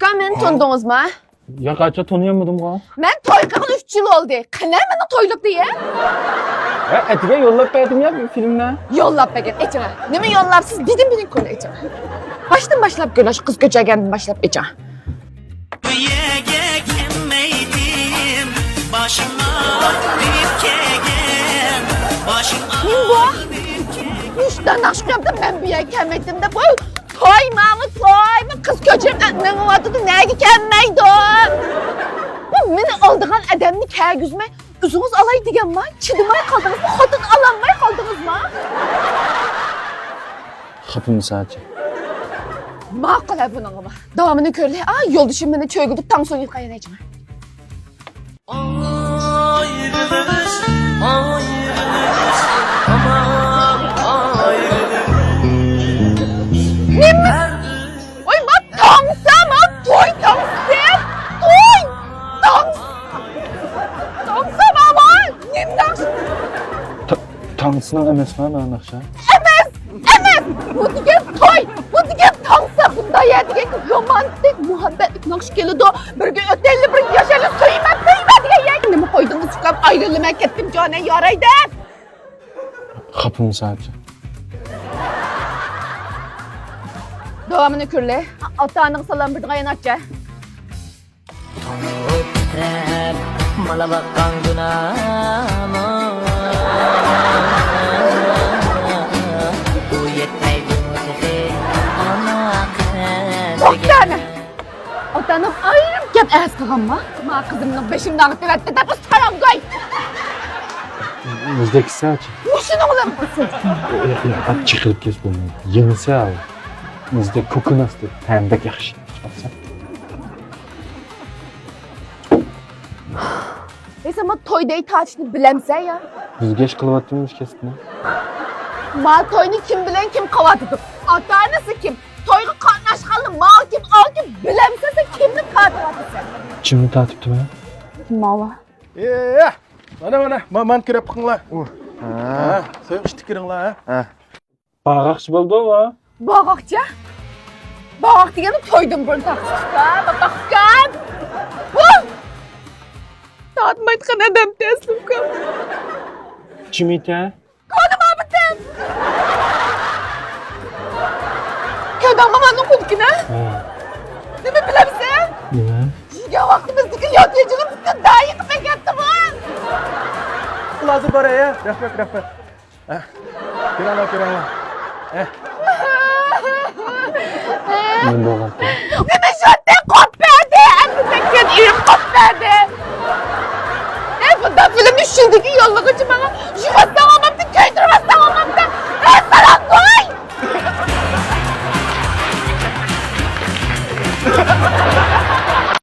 Uşkan beni tanıdınız mı? Ya kaça tanıyamadım ha. Ben toy kılan 3 yıl oldu. Kınar bana toyluk diye. Ya etige yollap verdim ya bir filmle. Yollap be git içine. Ne mi yollapsız bilin konu içine. Baştan başlap gül aşk kız göçerken başlap içine. Kim bu? Üçten aşk yaptım ben bir yer gelmedim de bu. Toy mı kız göçerken ne vardı da neye gelmeydi o? Bu beni aldığın adamını kaya güzme. Üzünüz alay diyen var, çidimaya kaldınız mı, kadın alanmaya kaldınız mı? Kapımı sadece. Makul bunun ama. Devamını körle. Aa yol düşün beni çöy gidip tam son yıkayana içime. Ayrılırız, aman ayrılırız. Ne mi? Oy ma tansa ma toy tansa. Toy! Tansa ma. Nimden? Tanrısına emesine ben akşam. Emez! Bu diye toy! Bu diye tansa. Bunda ya diye romantik, muhabbetlik nakş geliyordu. Bir gün ötelli bir yaşalı kıymet diye ya. Ne mi koydunuz çıkıp ayrılmak ettim canı yaraydı. Kapımı sadece. Devamını körle. Atağının salam bir kayanatça. Titrep, mala bakkan günahıma. Bu yetmeydi tefe, ana Oktana! Otanım ayrım gep ez kağınma. Ma kızımın beşimden tevette de bu saram gay. Bizdeki sadece. Muşun oğlum kızım. Ya çıkılıp kes bunu. Yenisi al. Bizde koku nasıl? Tembek yakışı. Neyse ama toyday taçını bilemse ya. Biz geç kılıvattırmış kestin. Ma toyunu kim bilen kim kavatıdır. Atanası kim? Toygu katnaşkalı ma kim al kim bilemse sen kimlik kavatıdır. Kimni tatipti ben? Kim mava? Mana kirep kıngla. Ha, soyuq iştikiringla ha. Bağakçı buldu o. Bağakça? Bağak degeni toydum bir taksışka. Bakkan. Tatmaytkan adam teslim kal. Kim ite? Kodum abıdım. Köden kamanın kudkine. Ne mi bilemse? Ne? Ya vaktimizdeki yatıyacının bütün daha yıkıp eketti bu. Lazı bara ya. Rafet. Ha. Kirangla. Ben de olarak. Ve şatte kot verdi. Emre'den irim kot verdi. Bundan film düşündüğü yolluğu bana. Şu vastan ama